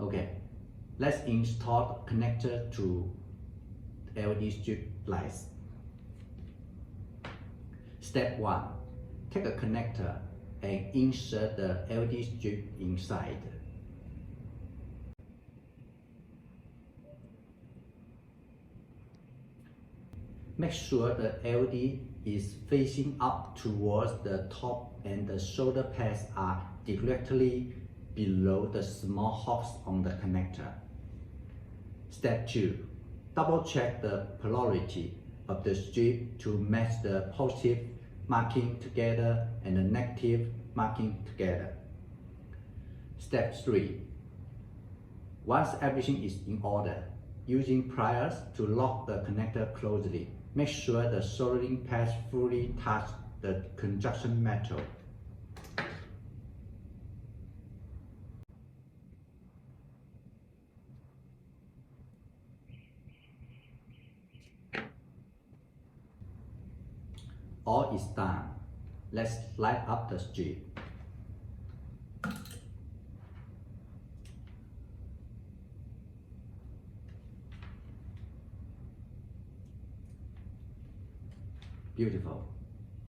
Okay, let's install connector to LED strip lights. Step 1. Take a connector and insert the LED strip inside. Make sure the LED is facing up towards the top and the shoulder pads are directly below the small hooks on the connector. Step 2. Double check the polarity of the strip to match the positive marking together and the negative marking together. Step 3. Once everything is in order, using pliers to lock the connector closely. Make sure the soldering pads fully touch the conjunction metal. All is done. Let's light up the strip. Beautiful.